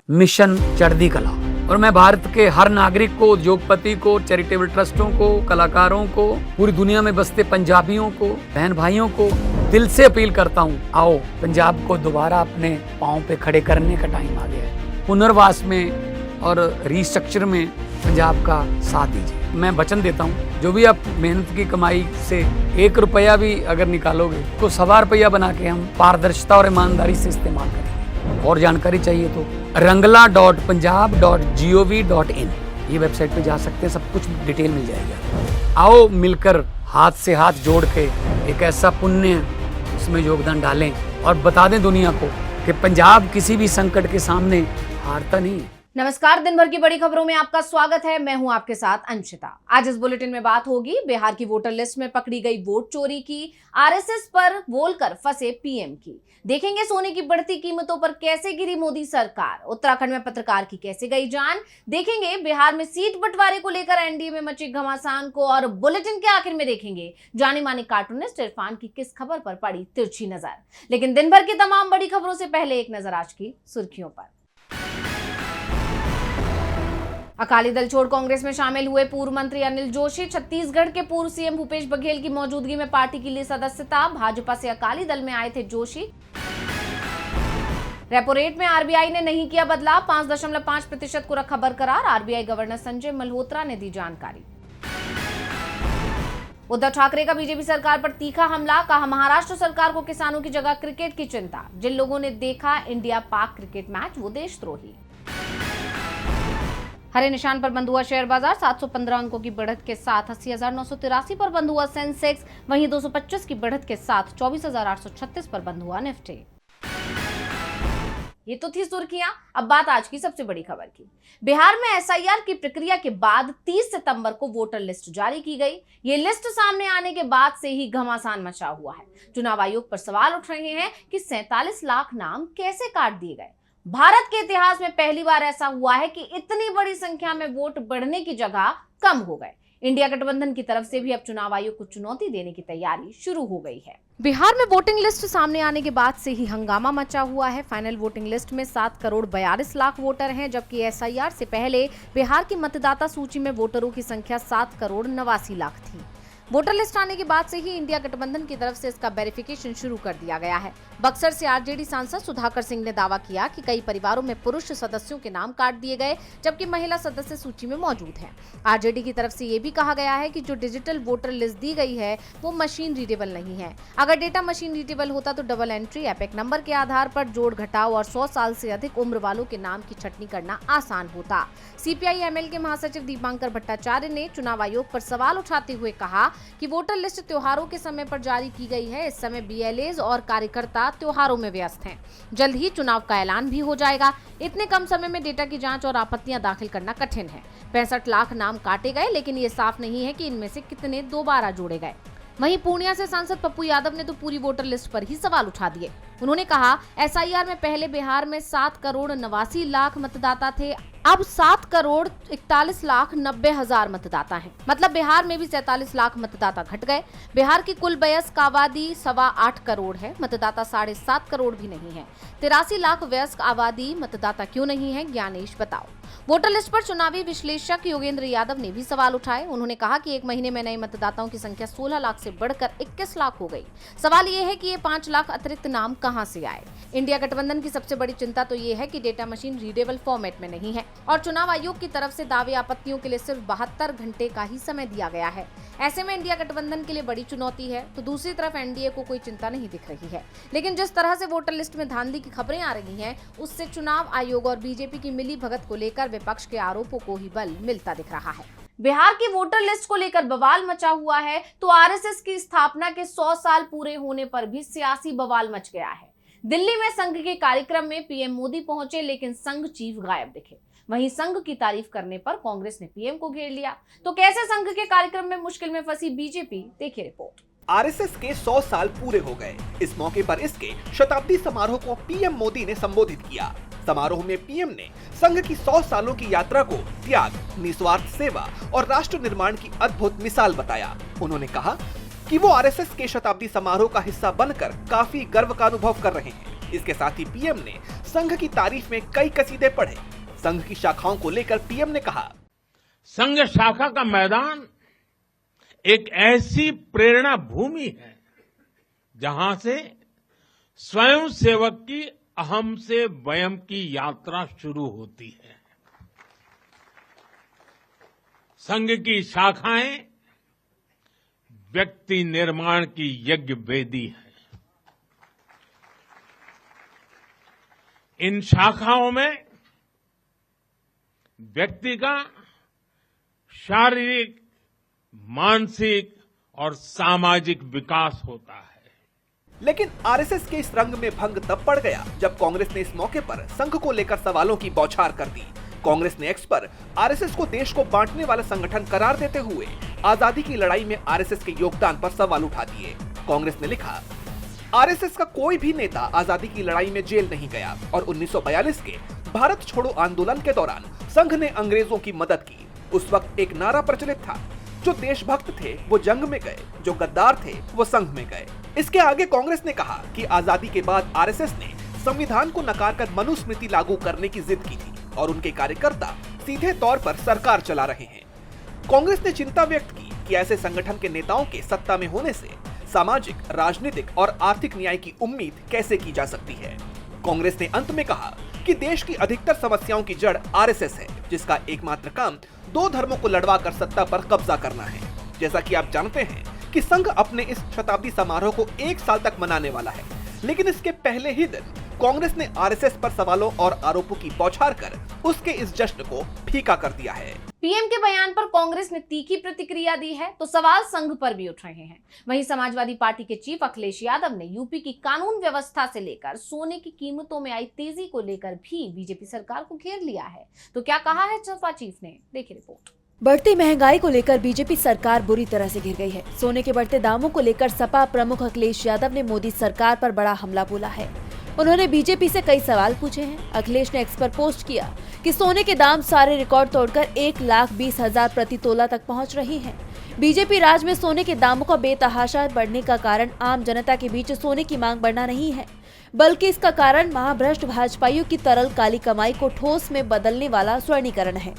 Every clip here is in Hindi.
मिशन चढ़ती कला। और मैं भारत के हर नागरिक को, उद्योगपति को, चैरिटेबल ट्रस्टों को, कलाकारों को, पूरी दुनिया में बसते पंजाबियों को, बहन भाइयों को दिल से अपील करता हूँ, आओ पंजाब को दोबारा अपने पाँव पे खड़े करने का टाइम आ गया है। पुनर्वास में और रिस्ट्रक्चर में पंजाब का साथ दीजिए। मैं वचन देता हूँ, जो भी आप मेहनत की कमाई से 1 रुपया भी अगर निकालोगे तो 1.25 रुपया बना के हम पारदर्शिता और ईमानदारी से इस्तेमाल करेंगे। और जानकारी चाहिए तो rangla.punjab.gov.in ये वेबसाइट पे जा सकते हैं, सब कुछ डिटेल मिल जाएगा। आओ मिलकर हाथ से हाथ जोड़ के एक ऐसा पुण्य उसमें योगदान डालें और बता दें दुनिया को कि पंजाब किसी भी संकट के सामने हारता नहीं है। नमस्कार, दिन भर की बड़ी खबरों में आपका स्वागत है। मैं हूं आपके साथ अंशिता। आज इस बुलेटिन में बात होगी बिहार की वोटर लिस्ट में पकड़ी गई वोट चोरी की, आरएसएस पर बोलकर फंसे पीएम की, देखेंगे सोने की बढ़ती कीमतों पर कैसे गिरी मोदी सरकार, उत्तराखंड में पत्रकार की कैसे गई जान, देखेंगे बिहार में सीट बंटवारे को लेकर एनडीए में मची घमासान को, और बुलेटिन के आखिर में देखेंगे जाने माने कार्टूनिस्ट इरफान की किस खबर पर पड़ी तिरछी नजर। लेकिन दिन भर की तमाम बड़ी खबरों से पहले एक नजर आज की सुर्खियों पर। अकाली दल छोड़ कांग्रेस में शामिल हुए पूर्व मंत्री अनिल जोशी, छत्तीसगढ़ के पूर्व सीएम भूपेश बघेल की मौजूदगी में पार्टी के लिए सदस्यता। भाजपा से अकाली दल में आए थे जोशी। रेपो रेट में आरबीआई ने नहीं किया बदलाव, 5.5% को रखा बरकरार। आरबीआई गवर्नर संजय मल्होत्रा ने दी जानकारी। उद्धव ठाकरे का बीजेपी सरकार पर तीखा हमला, कहा महाराष्ट्र सरकार को किसानों की जगह क्रिकेट की चिंता, जिन लोगों ने देखा इंडिया पाक क्रिकेट मैच वो देशद्रोही। हरे निशान पर बंद हुआ शेयर बाजार, 715 अंकों की बढ़त के साथ 80,983 पर बंद हुआ सेंसेक्स, वहीं 225 की बढ़त के साथ 24,836 पर बंद हुआ निफ्टी। ये तो थी सुर्खियां। अब बात आज की सबसे बड़ी खबर की। बिहार में एसआईआर की प्रक्रिया के बाद 30 सितंबर को वोटर लिस्ट जारी की गई। ये लिस्ट सामने आने के बाद से ही घमासान मचा हुआ है। चुनाव आयोग पर सवाल उठ रहे हैं कि 47 लाख नाम कैसे काट दिए गए। भारत के इतिहास में पहली बार ऐसा हुआ है कि इतनी बड़ी संख्या में वोट बढ़ने की जगह कम हो गए। इंडिया गठबंधन की तरफ से भी अब चुनाव आयोग को चुनौती देने की तैयारी शुरू हो गई है। बिहार में वोटिंग लिस्ट सामने आने के बाद से ही हंगामा मचा हुआ है। फाइनल वोटिंग लिस्ट में 7,42,00,000 वोटर हैं, जबकि एसआईआर से पहले बिहार की मतदाता सूची में वोटरों की संख्या 7,89,00,000 थी। वोटर लिस्ट आने के बाद से ही इंडिया गठबंधन की तरफ से इसका वेरिफिकेशन शुरू कर दिया गया है। बक्सर से आरजेडी सांसद सुधाकर सिंह ने दावा किया कि कई परिवारों में पुरुष सदस्यों के नाम काट दिए गए, जबकि महिला सदस्य सूची में मौजूद हैं। आरजेडी की तरफ से ये भी कहा गया है कि जो डिजिटल वोटर लिस्ट दी गई है वो मशीन रीडेबल नहीं है। अगर डेटा मशीन रीडेबल होता तो डबल एंट्री, एपिक नंबर के आधार पर जोड़ घटाव और 100 साल से अधिक उम्र वालों के नाम की छटनी करना आसान होता। सीपीआई एमएल के महासचिव दीपांकर भट्टाचार्य ने चुनाव आयोग पर सवाल उठाते हुए कहा कि वोटर लिस्ट त्योहारों के समय पर जारी की गई है। इस समय बीएलएज और कार्यकर्ता त्योहारों में व्यस्त हैं। जल्द ही चुनाव का ऐलान भी हो जाएगा। इतने कम समय में डेटा की जांच और आपत्तियां दाखिल करना कठिन है। 65 लाख नाम काटे गए, लेकिन ये साफ नहीं है कि इनमें से कितने दोबारा जोड़े गए। वहीं पूर्णिया से सांसद पप्पू यादव ने तो पूरी वोटर लिस्ट पर ही सवाल उठा दिए। उन्होंने कहा, एसआईआर में पहले बिहार में 7,89,00,000 मतदाता थे, अब 7,41,90,000 मतदाता हैं। मतलब बिहार में भी 47 लाख मतदाता घट गए। बिहार की कुल वयस्क आबादी 8.25 करोड़ है, मतदाता 7.5 करोड़ भी नहीं है। 83 लाख वयस्क आबादी, मतदाता क्यों नहीं है, ज्ञानेश बताओ। वोटर लिस्ट पर चुनावी विश्लेषक योगेंद्र यादव ने भी सवाल उठाए। उन्होंने कहा कि एक महीने में नए मतदाताओं की संख्या 16 लाख से बढ़कर 21 लाख हो गई। सवाल ये है कि ये 5 लाख अतिरिक्त नाम कहां से आए। इंडिया गठबंधन की सबसे बड़ी चिंता तो ये है कि डेटा मशीन रीडेबल फॉर्मेट में नहीं है और चुनाव आयोग की तरफ से दावे आपत्तियों के लिए सिर्फ 72 घंटे का ही समय दिया गया है। ऐसे में इंडिया गठबंधन के लिए बड़ी चुनौती है, तो दूसरी तरफ एनडीए को कोई चिंता नहीं दिख रही है। लेकिन जिस तरह से वोटर लिस्ट में धांधली की खबरें आ रही हैं, उससे चुनाव आयोग और बीजेपी की मिली भगत को लेकर विपक्ष के आरोपों को ही बल मिलता दिख रहा है। बिहार की वोटर लिस्ट को लेकर बवाल मचा हुआ है, तो आरएसएस की स्थापना के 100 साल पूरे होने पर भी सियासी बवाल मच गया है। दिल्ली में संघ के कार्यक्रम में पीएम मोदी पहुंचे, लेकिन संघ चीफ गायब दिखे। वहीं संघ की तारीफ करने पर कांग्रेस ने पीएम को घेर लिया। तो कैसे संघ के कार्यक्रम में मुश्किल में फंसी बीजेपी, देखिए रिपोर्ट। आरएसएस के 100 साल पूरे हो गए। इस मौके पर इसके शताब्दी समारोह को पीएम मोदी ने संबोधित किया। समारोह में पीएम ने संघ की 100 सालों की यात्रा को त्याग, निस्वार्थ सेवा और राष्ट्र निर्माण की अद्भुत मिसाल बताया। उन्होंने कहा कि वो आरएसएस के शताब्दी समारोह का हिस्सा बनकर काफी गर्व का अनुभव कर रहे हैं। इसके साथ ही पीएम ने संघ की तारीफ में कई कसीदे पढ़े। संघ की शाखाओं को लेकर पीएम ने कहा, संघ शाखा का मैदान एक ऐसी प्रेरणा भूमि है जहां से स्वयं सेवक की अहम से वयम की यात्रा शुरू होती है। संघ की शाखाएं व्यक्ति निर्माण की यज्ञ वेदी है। इन शाखाओं में व्यक्ति का शारीरिक, मानसिक और सामाजिक विकास होता है। लेकिन आरएसएस के इस रंग में भंग तब पड़ गया जब कांग्रेस ने इस मौके पर संघ को लेकर सवालों की बौछार कर दी। कांग्रेस ने एक्स पर आरएसएस को देश को बांटने वाला संगठन करार देते हुए आजादी की लड़ाई में आरएसएस के योगदान पर सवाल उठा दिए। कांग्रेस ने लिखा, आरएसएस का कोई भी नेता आजादी की लड़ाई में जेल नहीं गया और 1942 के भारत छोड़ो आंदोलन के दौरान संघ ने अंग्रेजों की मदद की। उस वक्त एक नारा प्रचलित था, जो देशभक्त थे वो जंग में गए, जो गद्दार थे वो संघ में गए। इसके आगे कांग्रेस ने कहा कि आजादी के बाद आरएसएस ने संविधान को नकारकर मनुस्मृति लागू करने की जिद की थी और उनके कार्यकर्ता सीधे तौर पर सरकार चला रहे हैं। कांग्रेस ने चिंता व्यक्त की कि ऐसे संगठन के नेताओं के सत्ता में होने से सामाजिक, राजनीतिक और आर्थिक न्याय की उम्मीद कैसे की जा सकती है। कांग्रेस ने अंत में कहा कि देश की अधिकतर समस्याओं की जड़ आरएसएस है, जिसका एकमात्र काम दो धर्मों को लड़वा कर सत्ता पर कब्जा करना है। जैसा कि आप जानते हैं कि संघ अपने इस शताब्दी समारोह को 1 साल तक मनाने वाला है, लेकिन इसके पहले ही दिन कांग्रेस ने आरएसएस पर सवालों और आरोपों की बौछार कर उसके इस जश्न को फीका कर दिया है। पीएम के बयान पर कांग्रेस ने तीखी प्रतिक्रिया दी है तो सवाल संघ पर भी उठ रहे हैं। वहीं समाजवादी पार्टी के चीफ अखिलेश यादव ने यूपी की कानून व्यवस्था से लेकर सोने की कीमतों में आई तेजी को लेकर भी बीजेपी सरकार को घेर लिया है। तो क्या कहा है सपा चीफ ने, देखिए रिपोर्ट। बढ़ती महंगाई को लेकर बीजेपी सरकार बुरी तरह से घिर गई है। सोने के बढ़ते दामों को लेकर सपा प्रमुख अखिलेश यादव ने मोदी सरकार पर बड़ा हमला बोला है। उन्होंने बीजेपी से कई सवाल पूछे हैं। अखिलेश ने एक्स पर पोस्ट किया कि सोने के दाम सारे रिकॉर्ड तोड़कर 1,20,000 प्रति तोला तक पहुंच रही हैं। बीजेपी राज में सोने के दामों का बेतहाशा बढ़ने का कारण आम जनता के बीच सोने की मांग बढ़ना नहीं है, बल्कि इसका कारण महाभ्रष्ट भाजपाइयों की तरल काली कमाई को ठोस में बदलने वाला स्वर्णीकरण है।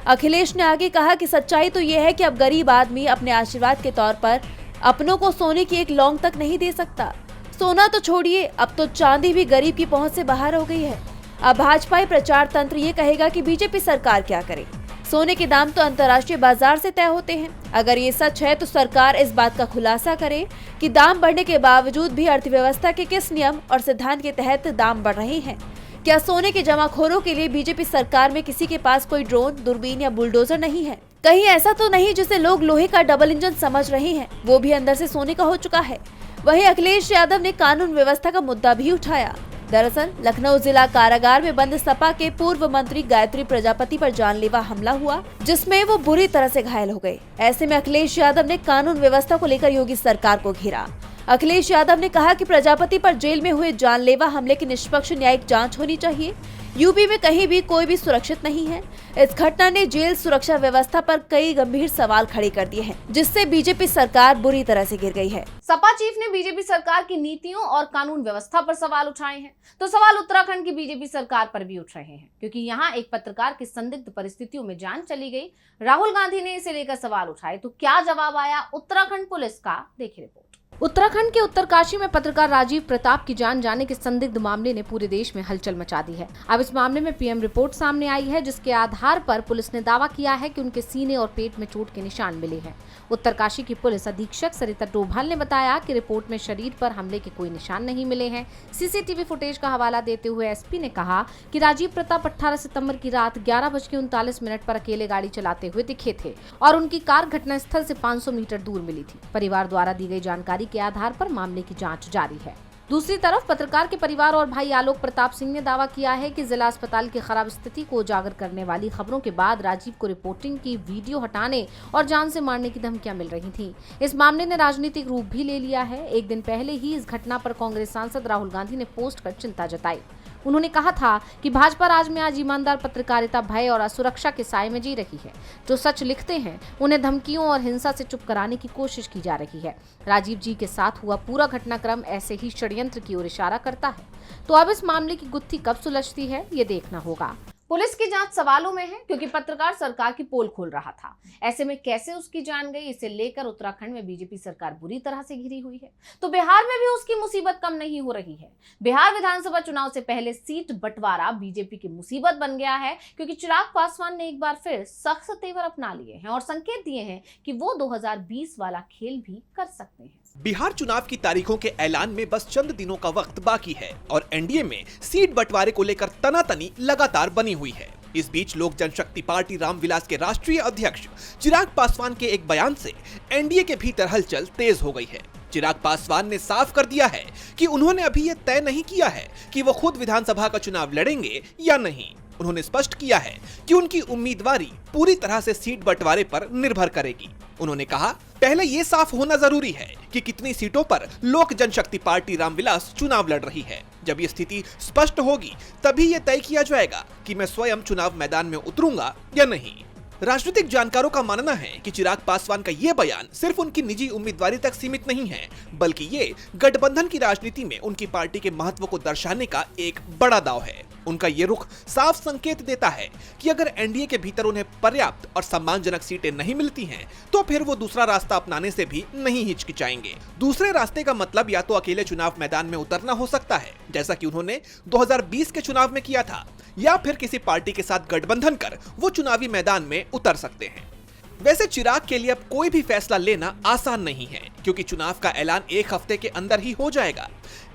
अखिलेश ने आगे कहा कि सच्चाई तो ये है कि अब गरीब आदमी अपने आशीर्वाद के तौर पर अपनों को सोने की एक लौंग तक नहीं दे सकता। सोना तो छोड़िए, अब तो चांदी भी गरीब की पहुंच से बाहर हो गई है। अब भाजपाई प्रचार तंत्र ये कहेगा कि बीजेपी सरकार क्या करे। सोने के दाम तो अंतर्राष्ट्रीय बाजार से तय होते हैं। अगर ये सच है तो सरकार इस बात का खुलासा करे कि दाम बढ़ने के बावजूद भी अर्थव्यवस्था के किस नियम और सिद्धांत के तहत दाम बढ़ रहे हैं। क्या सोने के जमाखोरों के लिए बीजेपी सरकार में किसी के पास कोई ड्रोन, दूरबीन या बुलडोजर नहीं है? कहीं ऐसा तो नहीं जिसे लोग लोहे का डबल इंजन समझ रहे हैं, वो भी अंदर से सोने का हो चुका है। वहीं अखिलेश यादव ने कानून व्यवस्था का मुद्दा भी उठाया। दरअसल लखनऊ जिला कारागार में बंद सपा के पूर्व मंत्री गायत्री प्रजापति पर जानलेवा हमला हुआ, जिसमें वो बुरी तरह से घायल हो गए। ऐसे में अखिलेश यादव ने कानून व्यवस्था को लेकर योगी सरकार को घेरा। अखिलेश यादव ने कहा कि प्रजापति पर जेल में हुए जानलेवा हमले की निष्पक्ष न्यायिक जांच होनी चाहिए। यूपी में कहीं भी कोई भी सुरक्षित नहीं है। इस घटना ने जेल सुरक्षा व्यवस्था पर कई गंभीर सवाल खड़े कर दिए हैं, जिससे बीजेपी सरकार बुरी तरह से गिर गई है। सपा चीफ ने बीजेपी सरकार की नीतियों और कानून व्यवस्था पर सवाल उठाए हैं, तो सवाल उत्तराखंड की बीजेपी सरकार पर भी उठ रहे हैं, क्योंकि यहाँ एक पत्रकार की संदिग्ध परिस्थितियों में जान चली गई। राहुल गांधी ने इसे लेकर सवाल उठाए, तो क्या जवाब आया उत्तराखंड पुलिस का, देखिए रिपोर्ट। उत्तराखंड के उत्तरकाशी में पत्रकार राजीव प्रताप की जान जाने के संदिग्ध मामले ने पूरे देश में हलचल मचा दी है। अब इस मामले में पीएम रिपोर्ट सामने आई है, जिसके आधार पर पुलिस ने दावा किया है कि उनके सीने और पेट में चोट के निशान मिले हैं। उत्तरकाशी की पुलिस अधीक्षक सरिता डोभाल ने बताया कि रिपोर्ट में शरीर पर हमले के कोई निशान नहीं मिले हैं। सीसीटीवी फुटेज का हवाला देते हुए एसपी ने कहा कि राजीव प्रताप 18 सितंबर की रात 11:39 पर अकेले गाड़ी चलाते हुए दिखे थे और उनकी कार घटनास्थल से 500 मीटर दूर मिली थी। परिवार द्वारा दी गई जानकारी के आधार पर मामले की जांच जारी है। दूसरी तरफ पत्रकार के परिवार और भाई आलोक प्रताप सिंह ने दावा किया है कि जिला अस्पताल की खराब स्थिति को उजागर करने वाली खबरों के बाद राजीव को रिपोर्टिंग की वीडियो हटाने और जान से मारने की धमकियां मिल रही थी। इस मामले ने राजनीतिक रूप भी ले लिया है। एक दिन पहले ही इस घटना पर कांग्रेस सांसद राहुल गांधी ने पोस्ट कर चिंता जताई। उन्होंने कहा था कि भाजपा राज में आज ईमानदार पत्रकारिता भय और असुरक्षा के साए में जी रही है। जो सच लिखते हैं उन्हें धमकियों और हिंसा से चुप कराने की कोशिश की जा रही है। राजीव जी के साथ हुआ पूरा घटनाक्रम ऐसे ही षड्यंत्र की ओर इशारा करता है। तो अब इस मामले की गुत्थी कब सुलझती है, ये देखना होगा। पुलिस की जांच सवालों में है क्योंकि पत्रकार सरकार की पोल खोल रहा था। ऐसे में कैसे उसकी जान गई, इसे लेकर उत्तराखंड में बीजेपी सरकार बुरी तरह से घिरी हुई है। तो बिहार में भी उसकी मुसीबत कम नहीं हो रही है। बिहार विधानसभा चुनाव से पहले सीट बंटवारा बीजेपी की मुसीबत बन गया है क्योंकि चिराग पासवान ने एक बार फिर सख्त तेवर अपना लिए हैं और संकेत दिए हैं कि वो 2020 वाला खेल भी कर सकते हैं। बिहार चुनाव की तारीखों के ऐलान में बस चंद दिनों का वक्त बाकी है और एनडीए में सीट बंटवारे को लेकर तनातनी लगातार बनी हुई है। इस बीच लोक जनशक्ति पार्टी रामविलास के राष्ट्रीय अध्यक्ष चिराग पासवान के एक बयान से एनडीए के भीतर हलचल तेज हो गई है। चिराग पासवान ने साफ कर दिया है कि उन्होंने अभी ये तय नहीं किया है कि वो खुद विधानसभा का चुनाव लड़ेंगे या नहीं। उन्होंने स्पष्ट किया है कि उनकी उम्मीदवारी पूरी तरह से सीट बंटवारे पर निर्भर करेगी। उन्होंने कहा, पहले ये साफ होना जरूरी है कि कितनी सीटों पर लोक जनशक्ति पार्टी रामविलास चुनाव लड़ रही है। जब ये स्थिति स्पष्ट होगी तभी ये तय किया जाएगा कि मैं स्वयं चुनाव मैदान में उतरूंगा या नहीं। राजनीतिक जानकारों का मानना है कि चिराग पासवान का ये बयान सिर्फ उनकी निजी उम्मीदवारी तक सीमित नहीं है, बल्कि ये गठबंधन की राजनीति में उनकी पार्टी के महत्व को दर्शाने का एक बड़ा दांव है। उनका ये रुख साफ संकेत देता है कि अगर एनडीए के भीतर उन्हें पर्याप्त और सम्मानजनक सीटें नहीं मिलती हैं, तो फिर वो दूसरा रास्ता अपनाने से भी नहीं हिचकिचाएंगे। दूसरे रास्ते का मतलब या तो अकेले चुनाव मैदान में उतरना हो सकता है, जैसा कि उन्होंने 2020 के चुनाव में किया था, या फिर किसी पार्टी के साथ गठबंधन कर वो चुनावी मैदान में उतर सकते हैं। वैसे चिराग के लिए अब कोई भी फैसला लेना आसान नहीं है क्योंकि चुनाव का ऐलान एक हफ्ते के अंदर ही हो जाएगा।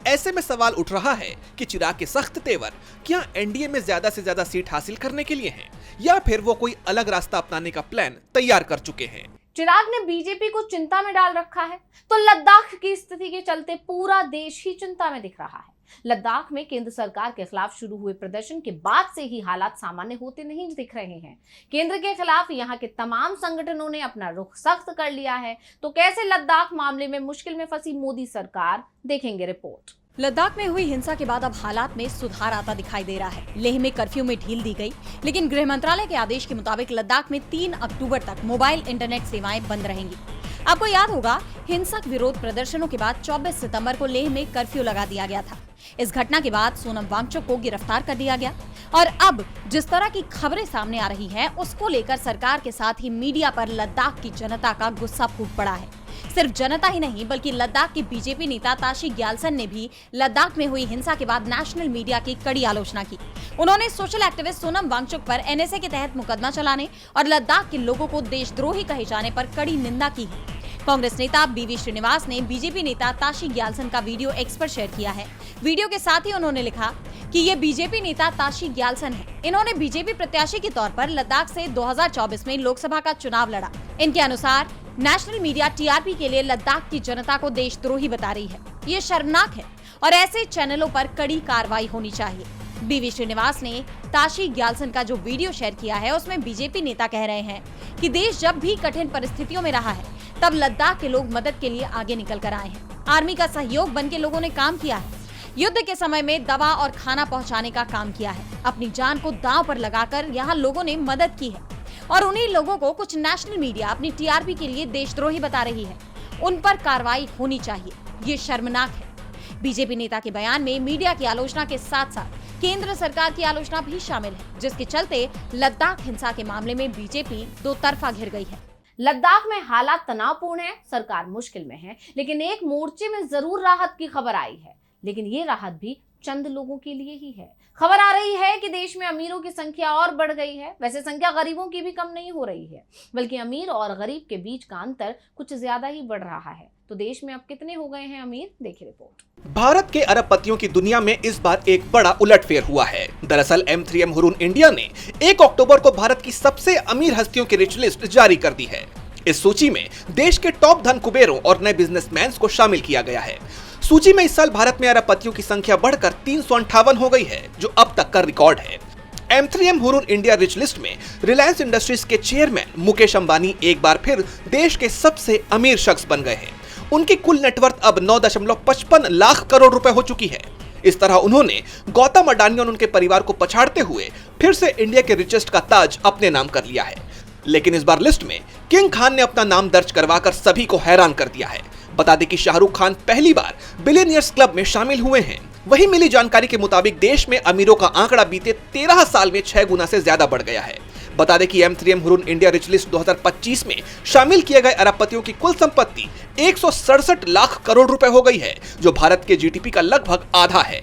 ऐसे में सवाल उठ रहा है कि चिराग के सख्त तेवर क्या एनडीए में ज्यादा से ज्यादा सीट हासिल करने के लिए हैं, या फिर वो कोई अलग रास्ता अपनाने का प्लान तैयार कर चुके हैं। चिराग ने बीजेपी को चिंता में डाल रखा है तो लद्दाख की स्थिति के चलते पूरा देश ही चिंता में दिख रहा है। लद्दाख में केंद्र सरकार के खिलाफ शुरू हुए प्रदर्शन के बाद से ही हालात सामान्य होते नहीं दिख रहे हैं। केंद्र के खिलाफ यहाँ के तमाम संगठनों ने अपना रुख सख्त कर लिया है। तो कैसे लद्दाख मामले में मुश्किल में फंसी मोदी सरकार, देखेंगे रिपोर्ट। लद्दाख में हुई हिंसा के बाद अब हालात में सुधार आता दिखाई दे रहा है। लेह में कर्फ्यू में ढील दी गई, लेकिन गृह मंत्रालय के आदेश के मुताबिक लद्दाख में 3 अक्टूबर तक मोबाइल इंटरनेट सेवाएं बंद रहेंगी। आपको याद होगा, हिंसक विरोध प्रदर्शनों के बाद 24 सितंबर को लेह में कर्फ्यू लगा दिया गया था। इस घटना के बाद सोनम वांगचुक को गिरफ्तार कर दिया गया और अब जिस तरह की खबरें सामने आ रही हैं, उसको लेकर सरकार के साथ ही मीडिया पर लद्दाख की जनता का गुस्सा फूट पड़ा है। सिर्फ जनता ही नहीं बल्कि लद्दाख के बीजेपी नेता ताशी ग्याल्सन ने भी लद्दाख में हुई हिंसा के बाद नेशनल मीडिया की कड़ी आलोचना की। उन्होंने सोशल एक्टिविस्ट सोनम वांगचुक पर एनएसए के तहत मुकदमा चलाने और लद्दाख के लोगों को देशद्रोही कहे जाने पर कड़ी निंदा की है। कांग्रेस नेता बीवी श्रीनिवास ने बीजेपी नेता ताशी ग्याल्सन का वीडियो एक्स पर शेयर किया है। वीडियो के साथ ही उन्होंने लिखा कि ये बीजेपी नेता ताशी ग्याल्सन है। इन्होंने बीजेपी प्रत्याशी के तौर पर लद्दाख से 2024 में लोकसभा का चुनाव लड़ा। इनके अनुसार नेशनल मीडिया टीआरपी के लिए लद्दाख की जनता को देशद्रोही बता रही है। ये शर्मनाक है और ऐसे चैनलों पर कड़ी कार्रवाई होनी चाहिए। बीवी श्रीनिवास ने ताशी ग्याल्सन का जो वीडियो शेयर किया है, उसमें बीजेपी नेता कह रहे हैं कि देश जब भी कठिन परिस्थितियों में रहा है, तब लद्दाख के लोग मदद के लिए आगे निकल कर आए हैं। आर्मी का सहयोग बन के लोगों ने काम किया है। युद्ध के समय में दवा और खाना पहुंचाने का काम किया है। अपनी जान को दांव पर लगाकर यहाँ लोगों ने मदद की है और उन्हीं लोगों को कुछ नेशनल मीडिया अपनी टीआरपी के लिए देशद्रोही बता रही है। उन पर कार्रवाई होनी चाहिए। ये शर्मनाक है। बीजेपी नेता के बयान में मीडिया की आलोचना के साथ साथ केंद्र सरकार की आलोचना भी शामिल है, जिसके चलते लद्दाख हिंसा के मामले में बीजेपी दो तरफा घिर गई है। लद्दाख में हालात तनावपूर्ण है, सरकार मुश्किल में है, लेकिन एक मोर्चे में जरूर राहत की खबर आई है। लेकिन ये राहत भी चंद लोगों के लिए ही है। खबर आ रही है कि देश में अमीरों की संख्या और बढ़ गई है। वैसे संख्या गरीबों की भी कम नहीं हो रही है, बल्कि अमीर और गरीब के बीच का अंतर कुछ ज्यादा ही बढ़ रहा है। तो देश में अब कितने हो गए हैं अमीर, देखिए रिपोर्ट। भारत के अरबपतियों की दुनिया में इस बार एक बड़ा उलटफेर हुआ है। दरअसल M3M हुरून इंडिया ने 1 अक्टूबर को भारत की सबसे अमीर हस्तियों की रिच लिस्ट जारी कर दी है। इस सूची में देश के टॉप धन कुबेरों और नए बिजनेसमैन को शामिल किया गया है। सूची में इस साल भारत में अरबपतियों की संख्या बढ़कर 358 हो गई है, जो अब तक का रिकॉर्ड है। M3M Hurun India rich list में रिलायंस इंडस्ट्रीज के चेयरमैन मुकेश अंबानी एक बार फिर देश के सबसे अमीर शख्स बन गए हैं। उनकी कुल नेटवर्थ अब 9.55 लाख करोड़ रुपए हो चुकी है। इस तरह उन्होंने गौतम अडानी और उनके परिवार को पछाड़ते हुए फिर से इंडिया के रिचेस्ट का ताज अपने नाम कर लिया है। लेकिन इस बार लिस्ट में किंग खान ने अपना नाम दर्ज करवाकर सभी को हैरान कर दिया है। बता दें कि शाहरुख खान पहली बार बिलियनियर्स क्लब में शामिल हुए हैं। वहीं मिली जानकारी के मुताबिक देश में अमीरों का आंकड़ा बीते 13 साल में 6 गुना से ज्यादा बढ़ गया है। बता दें कि M3M Hurun India rich list 2025 में शामिल किए गए अरबपतियों की कुल संपत्ति 167 लाख करोड़ रुपए हो गई है, जो भारत के जीडीपी का लगभग आधा है।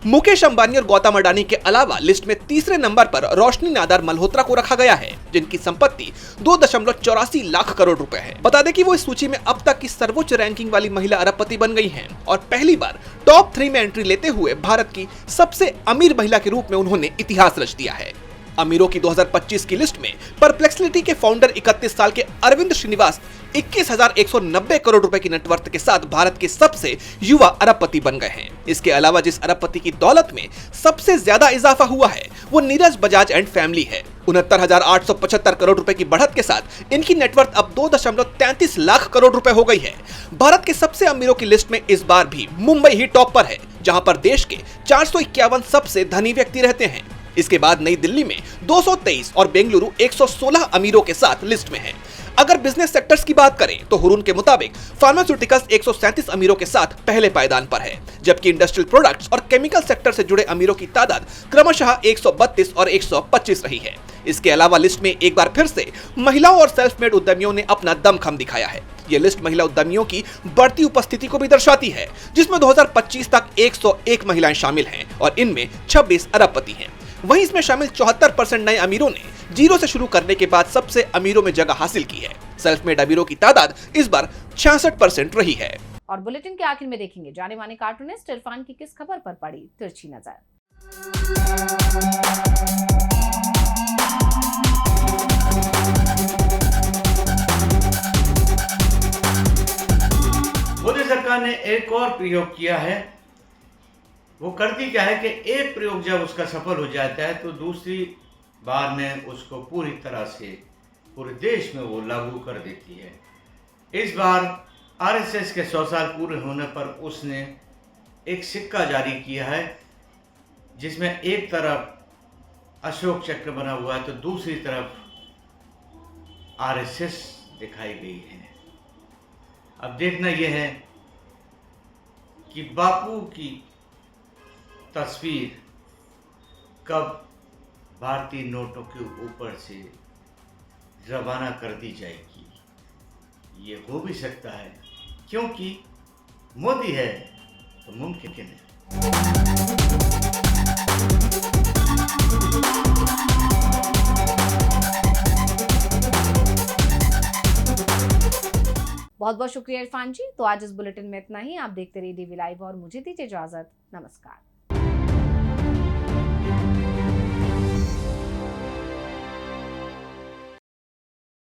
मुकेश अंबानी और गौतम अडानी के अलावा लिस्ट में तीसरे नंबर पर रोशनी नादर मल्होत्रा को रखा गया है, जिनकी संपत्ति 2.84 लाख करोड़ रुपए है। बता दें कि वो इस सूची में अब तक की सर्वोच्च रैंकिंग वाली महिला अरबपति बन गई हैं और पहली बार टॉप 3 में एंट्री लेते हुए भारत की सबसे अमीर महिला के रूप में उन्होंने इतिहास रच दिया है। अमीरों की 2025 की लिस्ट में परप्लेक्सिटी के फाउंडर 31 साल के अरविंद श्रीनिवास 21,190 करोड़ रुपए की नेटवर्थ के साथ भारत के सबसे युवा अरबपति बन गए हैं। इसके अलावा जिस अरबपति की दौलत में सबसे ज्यादा इजाफा हुआ है वो नीरज बजाज एंड फैमिली है। 69,875 करोड़ रुपए की बढ़त के साथ इनकी नेटवर्थ अब 2.33 लाख करोड़ रुपए हो गई है। भारत के सबसे अमीरों की लिस्ट में इस बार भी मुंबई ही टॉप पर है, जहां पर देश के 451 सबसे धनी व्यक्ति रहते हैं। इसके बाद नई दिल्ली में 223 और बेंगलुरु 116 अमीरों के साथ लिस्ट में है। अगर बिजनेस सेक्टर्स की बात करें तो हुरून के मुताबिक फार्मास्यूटिकल्स 137 अमीरों के साथ पहले पायदान पर है, जबकि इंडस्ट्रियल प्रोडक्ट्स और केमिकल सेक्टर से जुड़े अमीरों की तादाद क्रमशः 132 और 125 रही है। इसके अलावा लिस्ट में एक बार फिर से महिलाओं और सेल्फ मेड उद्यमियों ने अपना दमखम दिखाया है। ये लिस्ट महिला उद्यमियों की बढ़ती उपस्थिति को भी दर्शाती है, जिसमें 2025 तक 101 महिलाएं शामिल हैं और इनमें 26 अरबपति हैं। वहीं इसमें शामिल 74% नए अमीरों ने जीरो से शुरू करने के बाद सबसे अमीरों में जगह हासिल की है। सेल्फ मेड अमीरों की तादाद इस बार 66% रही है। और बुलेटिन के आखिर में देखेंगे जाने माने कार्टूनिस्ट इरफान की किस खबर पर पड़ी तिरछी नजर। मोदी सरकार ने एक और प्रयोग किया है। वो करती क्या है कि एक प्रयोग जब उसका सफल हो जाता है तो दूसरी बार में उसको पूरी तरह से पूरे देश में वो लागू कर देती है। इस बार आरएसएस के 100 साल पूरे होने पर उसने एक सिक्का जारी किया है, जिसमें एक तरफ अशोक चक्र बना हुआ है तो दूसरी तरफ आरएसएस दिखाई गई है। अब देखना यह है कि बापू की तस्वीर कब भारतीय नोटों के ऊपर से रवाना कर दी जाएगी। ये हो भी सकता है, क्योंकि मोदी है तो मुमकिन है। बहुत बहुत शुक्रिया इरफान जी। तो आज इस बुलेटिन में इतना ही। आप देखते रहिए डीवी लाइव और मुझे दीजिए इजाजत। नमस्कार।